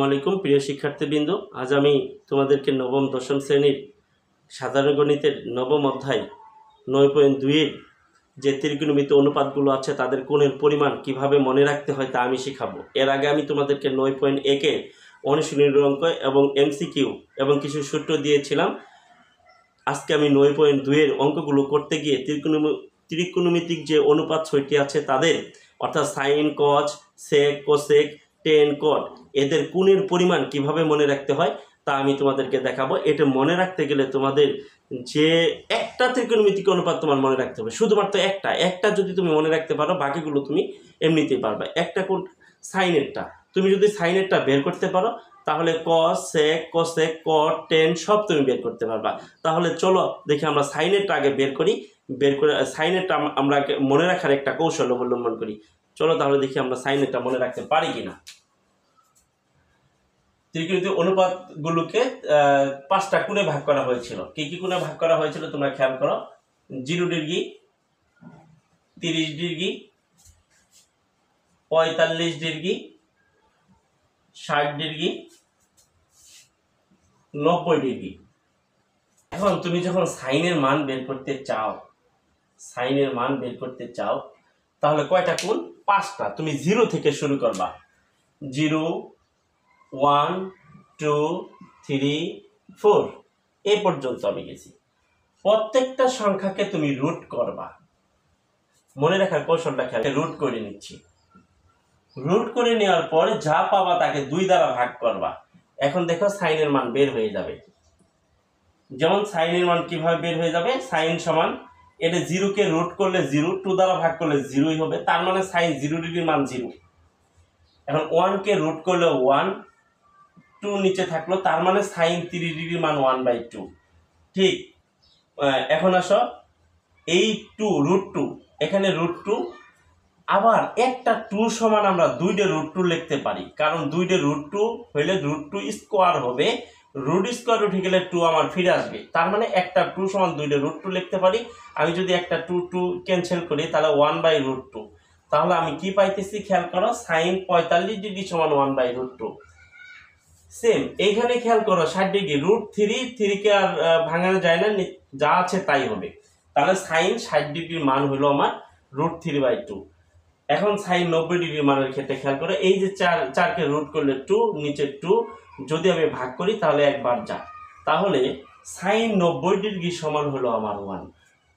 আসসালামু আলাইকুম প্রিয় শিক্ষার্থীবৃন্দ। আজ আমি তোমাদেরকে নবম দশম শ্রেণীর সাধারণ গণিতের নবম অধ্যায় 9.2 এর যে ত্রিকোণমিতি অনুপাতগুলো আছে তাদের কোণের পরিমাণ কিভাবে মনে রাখতে হয় তা আমি শেখাবো। এর আগে আমি তোমাদেরকে 9.1 এর অনুশীলনীর অঙ্ক এবং এমসিকিউ এবং কিছু সূত্র দিয়েছিলাম। আজকে আমি 9.2 এর অঙ্কগুলো করতে গিয়ে ত্রিকোণমিতিক যে অনুপাত ছয়টি আছে তাদের অর্থাৎ সাইন, কজ, সেক, কোসেক, টেন, কট এদের কোণের পরিমাণ কিভাবে মনে রাখতে হয় তা আমি তোমাদেরকে দেখাবো। এটা মনে রাখতে গেলে তোমাদের যে একটা ত্রিকোণমিতিক অনুপাত তোমার মনে রাখতে হবে, শুধুমাত্র একটা যদি তুমি মনে রাখতে পারো বাকিগুলো তুমি এমনিতেই পারবে। একটা কোণ সাইনেরটা, তুমি যদি সাইনেরটা বের করতে পারো তাহলে কস, সেক, কোসেক, কট, টেন সব তুমি বের করতে পারবা। তাহলে চলো দেখি আমরা সাইনেরটা আগে বের করে সাইনেরটা আমরা মনে রাখার একটা কৌশল অবলম্বন করি। চলো তাহলে দেখি আমরা সাইনেরটা মনে রাখতে পারি কিনা। ত্রিকোণমিতিক অনুপাতগুলোকে 5টা কোণে ভাগ করা হয়েছিল। কি কি কোণে ভাগ করা হয়েছিল তোমরা খেয়াল করো। 0 degree, 30 degree, 45 degree, 60 degree, 90 degree. এখন তুমি যখন সাইনের মান বের করতে চাও তাহলে কয়টা কোণ? 5টা। তুমি 0 থেকে শুরু করবা। 0, 1, 2, 3, 4 এই পর্যন্ত আমি গেছি। প্রত্যেকটা সংখ্যাকে তুমি রুট করবা। মনে রাখার কৌশলটা খেয়াল, রুট করে নিচ্ছি। রুট করে নেওয়ার পর যা পাবা তাকে 2 দ্বারা ভাগ করবা। এখন দেখো সাইনের মান বের হয়ে যাবে। যেমন সাইনের মান কিভাবে বের হয়ে যাবে? সাইন সমান এটা 0 কে রুট করলে 0, 2 দ্বারা ভাগ করলে 0ই হবে, তার মানে সাইন 0 ডিগ্রির মান 0। এখন 1 কে রুট করলে 1, 2 নিচে থাকলো, তার মানে সাইন 30 ডিগ্রির মান 1/2। ঠিক। এখন আসো এই 2 √2, এখানে √2, আবার একটা 2 সমান আমরা 2 √2 লিখতে পারি, কারণ 2 √2 হইলে √2 স্কোয়ার হবে, রুট স্কোয়ার উঠে গেলে 2 আমার ফিরে আসবে, তার মানে একটা 2 সমান 2 √2 লিখতে পারি। আমি যদি একটা 2 ক্যান্সেল করি তাহলে 1/√2, তাহলে আমি কি পাইতেছি খেয়াল করো, সাইন 45 ডিগ্রি সমান 1/√2। সেম এইখানে খেয়াল করো 60 ডিগ্রি, √3 কে আর ভাঙানো যায় না, যা আছে তাই হবে, তাহলে সাইন 60 ডিগ্রির মান হলো আমার √3/2। এখন সাইন 90 ডিগ্রি মানের ক্ষেত্রে খেয়াল করো, এই যে 4 কে রুট করলে 2, নিচে 2, যদি আমি ভাগ করি তাহলে একবার যা, তাহলে সাইন 90 ডিগ্রি সমান হলো আমার 1।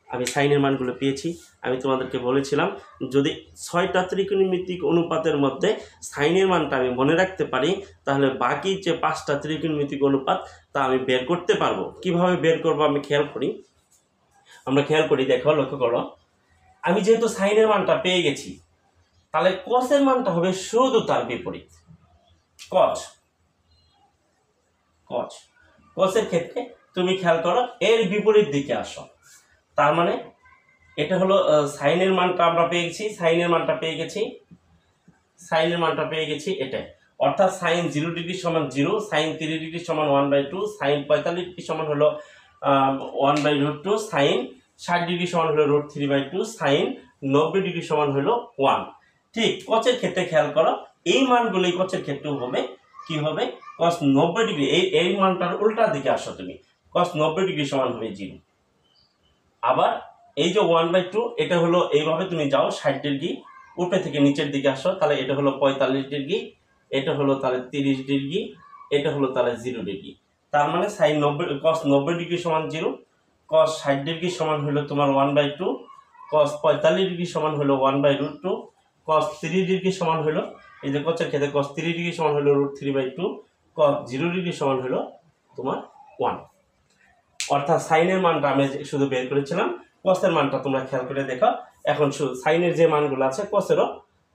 আমি সাইনের মানগুলো পেয়েছি। আমি তোমাদেরকে বলেছিলাম যদি 6টা ত্রিকোণমিতিক অনুপাতের মধ্যে সাইনের মানটা আমি মনে রাখতে পারি তাহলে বাকি যে 5টা ত্রিকোণমিতিক অনুপাত তা আমি বের করতে পারবো। কিভাবে বের করবো আমরা খেয়াল করি, দেখো, লক্ষ্য করো, আমি যেহেতু সাইনের মানটা পেয়ে গেছি তাহলে কসের মানটা হবে শুধু তার বিপরীত। কসের ক্ষেত্রে তুমি খেয়াল করো এর বিপরীত দিকে আসো, তার মানে এটা হলো সাইনের মানটা আমরা পেয়ে গেছি, এটাই, অর্থাৎ সাইন 0 ডিগ্রি সমান 0, সাইন 30 ডিগ্রি সমান 1/2, সাইন 45 ডিগ্রি সমান হলো 1/√2, সাইন 60 ডিগ্রি সমান হলো √3/2, সাইন 90 ডিগ্রি সমান হলো 1। ঠিক কচের ক্ষেত্রে খেয়াল করো এই মানগুলো কচের ক্ষেত্রেও হবে। কি হবে? cos 90 ডিগ্রি, এই মানটার উল্টা দিকে আসো তুমি, cos 90 ডিগ্রি সমান হবে 0। আবার এই যে 1/2 এটা হলো এইভাবে তুমি যাও 60 ডিগ্রি, উপরে থেকে নিচের দিকে আসো, তাহলে এটা হলো 45 ডিগ্রি, এটা হলো তাহলে 30 ডিগ্রি, এটা হলো তাহলে 0 ডিগ্রি, তার মানে সাইন 90 cos 90 ডিগ্রি সমান 0, cos 60 ডিগ্রি সমান হলো তোমার 1/2, cos 45 ডিগ্রি সমান হলো 1/√2, cos 30 ডিগ্রি সমান হলো, এই যে কচের ক্ষেত্রে cos 30 ডিগ্রি সমান হলো √3/2, cos 0 ডিগ্রি সমান হলো তোমার 1। অর্থাৎ সাইনের মানটা আমি শুধু বের করেছিলাম, কসের মানটা তোমরা খেয়াল করে দেখো। এখন সাইনের যে মানগুলো আছে কসেরও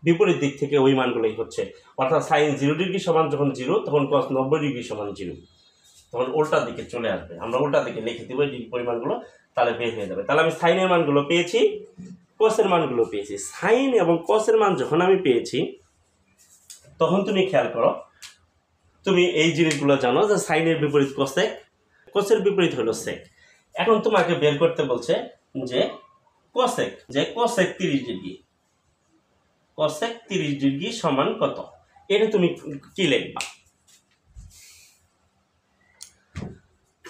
বিপরীত দিক থেকে ওই মানগুলোই হচ্ছে, অর্থাৎ সাইন 0 ডিগ্রি সমান যখন 0 তখন cos 90 ডিগ্রি সমান 0, তখন উল্টা দিকে চলে আসবে, আমরা উল্টা দিকে লিখে দিব এই পরিমাণগুলো, তাহলে বের হয়ে যাবে। তাহলে আমি সাইনের মানগুলো পেয়েছি, কসের মানগুলো পেয়েছি। সাইন এবং কসের মান যখন আমি পেয়েছি তখন তুমি খেয়াল করো, তুমি এই জিনিসগুলো জানো যে সাইনের বিপরীত কসেক, কসের বিপরীত হলো সেক। এখন তোমাকে বের করতে বলছে যে কোসেক 30 ডিগ্রি, কোসেক 30 ডিগ্রি সমান কত, এটা তুমি কি লিখবা?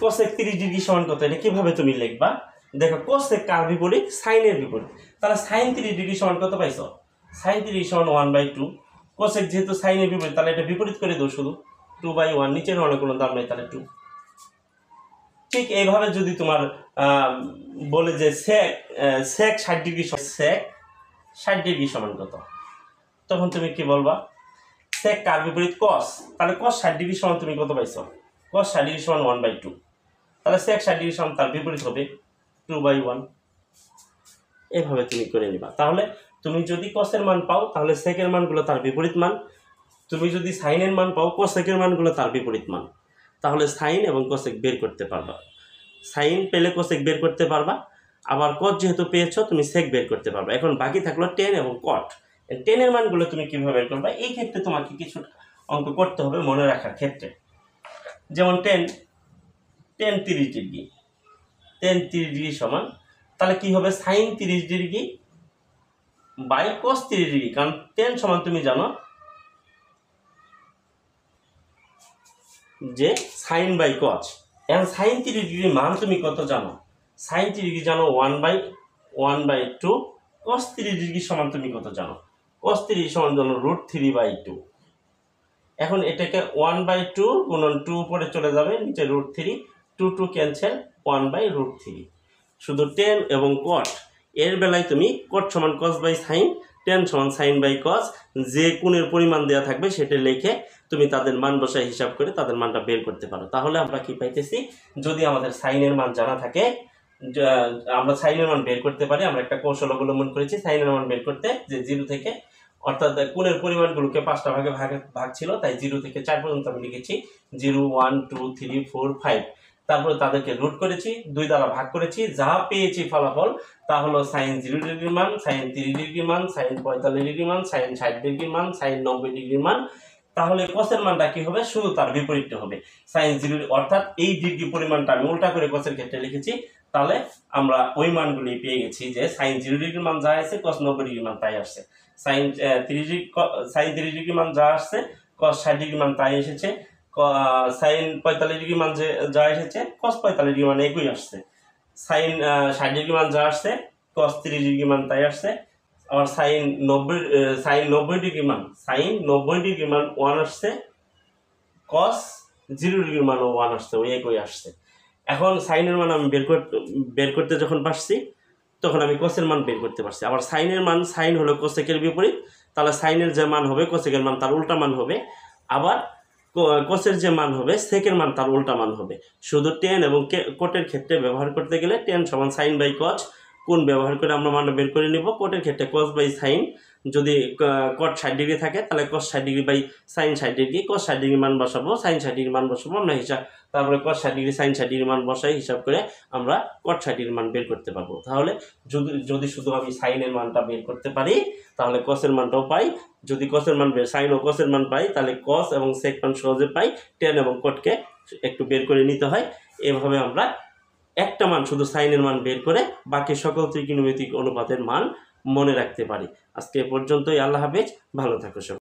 কোসেক 30 ডিগ্রি সমান কত, এটা কিভাবে তুমি লিখবা? দেখো কোসেক কার বিপরীত? সাইনের বিপরীত। তাহলে সাইন 30 ডিগ্রি সমান কত পাইছো? সাইন 30 সমান 1/2। কোসেক যেহেতু সাইনের বিপরীত, তাহলে এটা বিপরীত করে দাও শুধু, 2/1, নিচের মানে কোনো দাম নেই, তাহলে 2। ঠিক এইভাবে যদি তোমার বলে যে সেক 60 ডিগ্রি, সেক 60 ডিগ্রি সমান কত, তখন তুমি কি বলবা? সেক কার বিপরীত? কস। তাহলে কস 60 ডিগ্রি সমান তুমি কত পাইছো? কস 60 ডিগ্রি সমান 1/2। তাহলে সেক 60 ডিগ্রি সমান তার বিপরীত হবে 2/1। এভাবে তুমি করে নিবা। তাহলে তুমি যদি কসের মান পাও, তাহলে সেকের মানগুলো তার বিপরীত মান। তুমি যদি সাইনের মান পাও, কোসেকের মানগুলো তার বিপরীত মান। তাহলে সাইন এবং কোসেক বের করতে পারবা। সাইন পেলে কোসেক বের করতে পারবা, আবার কট যেহেতু পেয়েছো তুমি সেক বের করতে পারবা। এখন বাকি থাকলো টেন এবং কট। টেনের মানগুলো তুমি কিভাবে বের করবা? এই ক্ষেত্রে তোমাকে কিছু অঙ্ক করতে হবে মনে রাখার ক্ষেত্রে। যেমন টেন 30 ডিগ্রি, টেন 30 ডিগ্রি সমান, তাহলে কি হবে? Sine 30 degree by cos 30 degree, কারণ টেন সমান তুমি জানো যে সাইন বাই কস। এখন সাইন 30 ডিগ্রি মান তুমি কত জানো? সাইন 30 ডিগ্রি জানো 1/2। কস 30 ডিগ্রি সমান তুমি কত জানো? কস 30 সমান জানো √3/2। এখন এটাকে 1/2 গুণন 2 উপরে চলে যাবে, নিচে √3, 2 ক্যান্সেল, 1/√3। শুধু টেন এবং কট, এর বেলায় তুমি কট সমান কস বাই সাইন, টেন সমান সাইন বাই কস, যে কোণের পরিমাণ দেওয়া থাকবে সেটা লিখে তুমি তাদের মান বসায় হিসাব করে তাদের মানটা বের করতে পারো। তাহলে আমরা কি পাইতেছি? যদি আমাদের সাইনের মান জানা থাকে, আমরা সাইনের মান বের করতে পারি। আমরা একটা কৌশল অবলম্বন করেছি সাইনের মান বের করতে, যে 0 থেকে, অর্থাৎ কোণের পরিমাণগুলোকে 5টা ভাগে ভাগ ছিল, তাই 0 থেকে 4 পর্যন্ত আমি লিখেছি 0, 1, 2, 3, 4, 5। তারপরে তাদেরকে রুট করেছি, 2 দ্বারা ভাগ করেছি, যা পেয়েছি ফলাফল তা হলো সাইন 0 ডিগ্রি মান, সাইন 30 ডিগ্রি মান, সাইন 45 ডিগ্রি মান, সাইন 60 ডিগ্রি মান, সাইন 90 ডিগ্রি মান। তাহলে কসের মানটা কি হবে? শুধু তার বিপরীতটা হবে, সাইন 0, অর্থাৎ এই ডিগ্রি পরিমাণটা আমি উল্টা করে কসের ক্ষেত্রে লিখেছি। তাহলে আমরা ওই মানগুলি পেয়ে গেছি যে সাইন 0 ডিগ্রি মান যা আছে, কস 90 ডিগ্রি মান তাই আসছে। সাইন 30 ডিগ্রি মান যা আসছে, কস 60 ডিগ্রি মান তাই এসেছে। সাইন 45 ডিগ্রি মান যে যা এসেছে, কস 45 ডিগ্রি মান একই আসছে। সাইন 60 ডিগ্রি মান যা আসছে, কস 30 ডিগ্রি মান তাই আসছে। আবার সাইন 90 ডিগ্রি মান, সাইন 90 ডিগ্রি মান 1 আসছে, কস 0 ডিগ্রি মান 1 আসছে, ওই একই আসছে। এখন সাইনের মান আমি বের করতে যখন পারছি, তখন আমি কোসের মান বের করতে পারছি। আবার সাইনের মান, সাইন হলো কোসেকের বিপরীত, তাহলে সাইনের যে মান হবে কোসেকের মান তার উল্টা মান হবে। আবার কোসের যে মান হবে সেকের মান তার উল্টা মান হবে। শুধু টেন এবং কোটের ক্ষেত্রে ব্যবহার করতে গেলে টেন সমান সাইন বাই কস, কোণ ব্যবহার করে আমরা মানটা বের করে নিব। কোটের ক্ষেত্রে কস বাই সাইন, যদি কট 60 ডিগ্রি থাকে তাহলে cos 60 degree by sine 60 degree, cos 60 degree মান বসাবো, সাইন 60 ডিগ্রি মান বসাবো আমরা হিসাব, তারপরে কস 60 ডিগ্রি সাইন 60 ডিগ্রি মান বসাই হিসাব করে আমরা কট 60 ডিগ্রি মান বের করতে পারবো। তাহলে যদি শুধু আমি সাইনের মানটা বের করতে পারি, তাহলে কসের মানটাও পাই। যদি কসের মান সাইন ও কসের মান পাই, তাহলে কস এবং সেক মান সহজে পাই। টেন এবং কটকে একটু বের করে নিতে হয়। এভাবে আমরা একটা মান শুধু সাইনের মান বের করে বাকি সকল ত্রিকোণমিতিক অনুপাতের মান মনে রাখতে পারি। আজকে এ পর্যন্তই। আল্লাহ হাফেজ, ভালো থাকো সবাই।